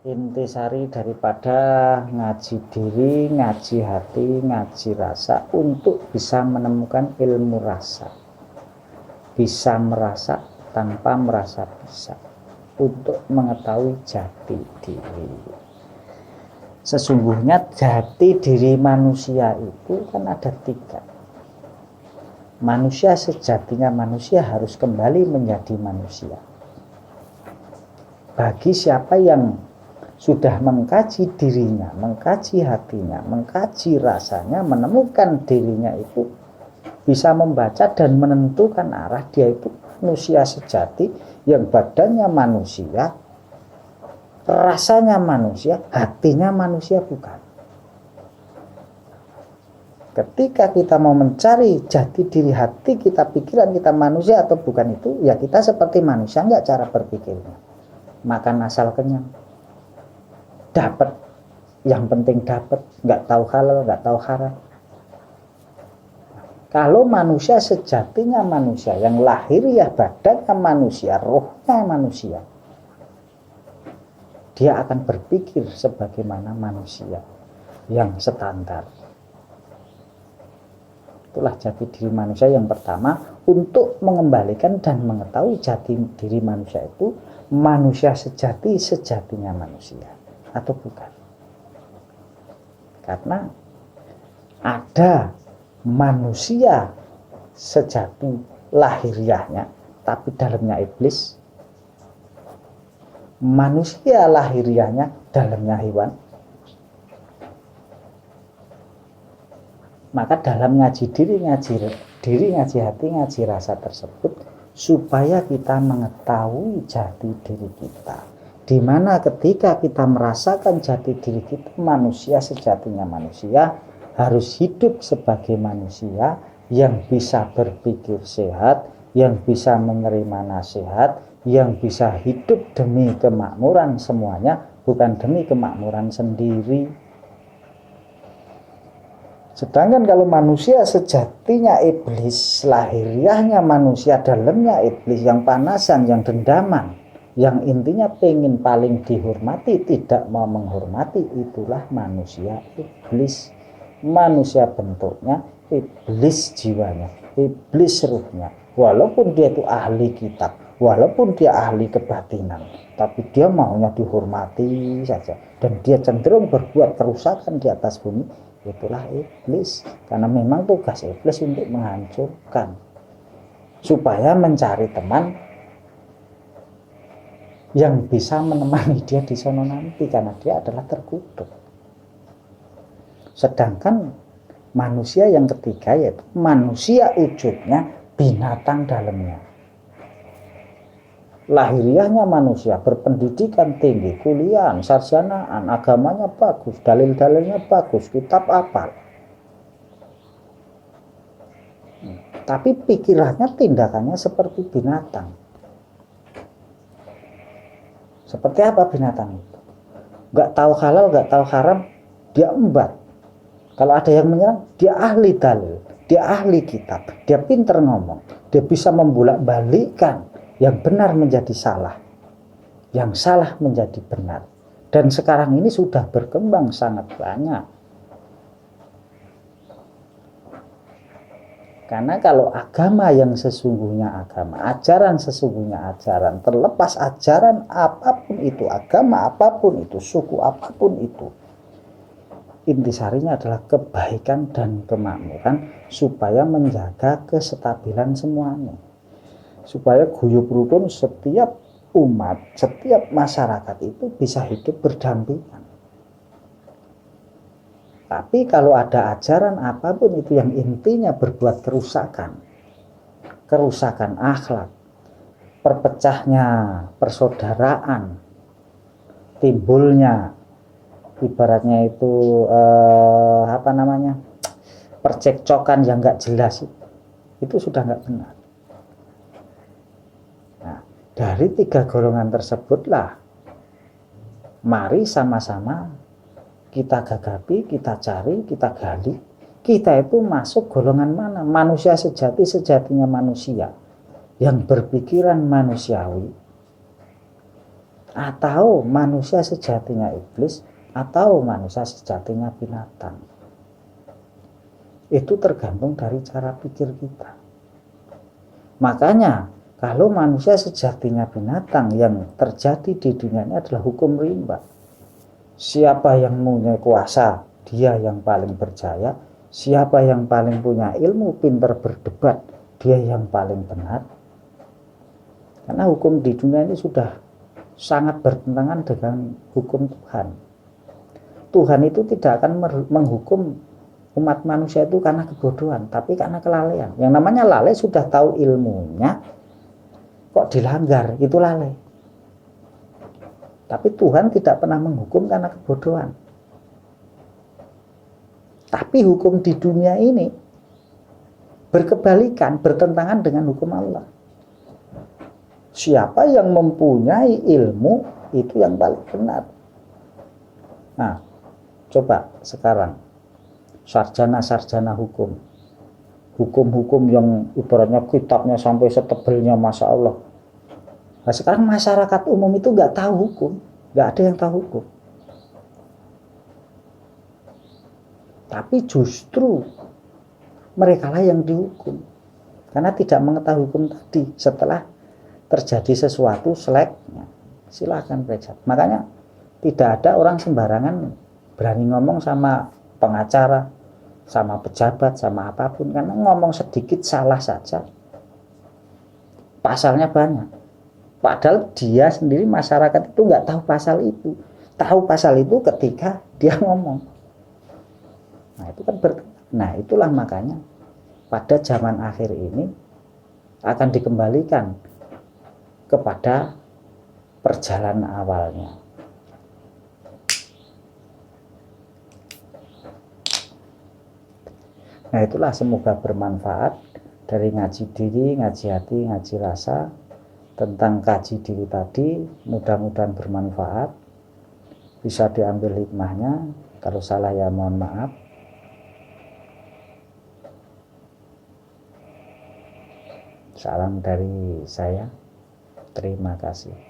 Intisari daripada ngaji diri, ngaji hati, ngaji rasa untuk bisa menemukan ilmu rasa, bisa merasa tanpa merasa bisa, untuk mengetahui jati diri. Sesungguhnya jati diri manusia itu kan ada 3. Manusia sejatinya manusia harus kembali menjadi manusia. Bagi siapa yang sudah mengkaji dirinya, mengkaji hatinya, mengkaji rasanya, menemukan dirinya itu, bisa membaca dan menentukan arah, dia itu manusia sejati yang badannya manusia, rasanya manusia, hatinya manusia bukan. Ketika kita mau mencari jati diri hati kita, pikiran kita manusia atau bukan itu, ya kita seperti manusia enggak cara berpikirnya. Makan asal kenyang. Dapat, yang penting dapat, nggak tahu halal, nggak tahu haram. Kalau manusia sejatinya manusia, yang lahiriah badannya manusia, rohnya manusia, dia akan berpikir sebagaimana manusia yang standar. Itulah jati diri manusia yang pertama, untuk mengembalikan dan mengetahui jati diri manusia itu, manusia sejati sejatinya manusia atau bukan. Karena ada manusia sejati lahiriahnya tapi dalamnya iblis, manusia lahiriahnya dalamnya hewan. Maka dalam ngaji diri, ngaji hati, ngaji rasa tersebut, supaya kita mengetahui jati diri kita, di mana ketika kita merasakan jati diri kita manusia sejatinya manusia, harus hidup sebagai manusia yang bisa berpikir sehat, yang bisa menerima nasihat, yang bisa hidup demi kemakmuran semuanya, bukan demi kemakmuran sendiri. Sedangkan kalau manusia sejatinya iblis, lahiriahnya manusia, dalamnya iblis, yang panasan, yang dendaman, yang intinya pengen paling dihormati, tidak mau menghormati, itulah manusia iblis. Manusia bentuknya, iblis jiwanya, iblis ruhnya. Walaupun dia itu ahli kitab, walaupun dia ahli kebatinan, tapi dia maunya dihormati saja, dan dia cenderung berbuat kerusakan di atas bumi, itulah iblis. Karena memang tugas iblis untuk menghancurkan, supaya mencari teman yang bisa menemani dia di sono nanti, karena dia adalah terkutuk. Sedangkan manusia yang ketiga, yaitu manusia wujudnya, binatang dalamnya. Lahiriahnya manusia, berpendidikan tinggi, kuliah, sarjanaan, agamanya bagus, dalil-dalilnya bagus, kitab apal. Tapi pikirannya, tindakannya seperti binatang. Seperti apa binatang itu? Gak tahu halal, gak tahu haram, dia embat. Kalau ada yang menyerang, dia ahli dalil, dia ahli kitab, dia pintar ngomong, dia bisa membolak-balikkan yang benar menjadi salah, yang salah menjadi benar. Dan sekarang ini sudah berkembang sangat banyak. Karena kalau agama yang sesungguhnya agama, ajaran sesungguhnya ajaran, terlepas ajaran apapun itu, agama apapun itu, suku apapun itu, intisarinya adalah kebaikan dan kemakmuran, supaya menjaga kestabilan semuanya, supaya guyub rukun setiap umat, setiap masyarakat itu bisa hidup berdampingan. Tapi kalau ada ajaran apapun itu yang intinya berbuat kerusakan, kerusakan akhlak, perpecahnya persaudaraan, timbulnya ibaratnya itu percekcokan yang nggak jelas, itu sudah nggak benar. Nah, dari 3 golongan tersebutlah mari sama-sama kita gagapi, kita cari, kita gali, kita itu masuk golongan mana? Manusia sejati sejatinya manusia, yang berpikiran manusiawi, atau manusia sejatinya iblis, atau manusia sejatinya binatang. Itu tergantung dari cara pikir kita. Makanya kalau manusia sejatinya binatang, yang terjadi di dunia ini adalah hukum rimba. Siapa yang punya kuasa, dia yang paling berjaya. Siapa yang paling punya ilmu, pintar berdebat, dia yang paling benar. Karena hukum di dunia ini sudah sangat bertentangan dengan hukum Tuhan. Tuhan itu tidak akan menghukum umat manusia itu karena kebodohan, tapi karena kelalaian. Yang namanya lalai sudah tahu ilmunya, kok dilanggar, itu lalai. Tapi Tuhan tidak pernah menghukum karena kebodohan. Tapi hukum di dunia ini berkebalikan, bertentangan dengan hukum Allah. Siapa yang mempunyai ilmu, itu yang paling benar. Nah, coba sekarang sarjana-sarjana hukum, hukum-hukum yang ibaratnya kitabnya sampai setebalnya, Masya Allah. Nah, sekarang masyarakat umum itu nggak tahu hukum, nggak ada yang tahu hukum. Tapi justru mereka lah yang dihukum karena tidak mengetahui hukum tadi. Setelah terjadi sesuatu seleknya, silakan periksa. Makanya tidak ada orang sembarangan berani ngomong sama pengacara, sama pejabat, sama apapun, karena ngomong sedikit salah saja pasalnya banyak. Padahal dia sendiri, masyarakat itu nggak tahu pasal itu. Tahu pasal itu ketika dia ngomong. Nah itu kan nah itulah makanya pada zaman akhir ini akan dikembalikan kepada perjalanan awalnya. Nah itulah, semoga bermanfaat dari ngaji diri, ngaji hati, ngaji rasa tentang kaji diri tadi. Mudah-mudahan bermanfaat, bisa diambil hikmahnya. Kalau salah ya mohon maaf. Salam dari saya. Terima kasih.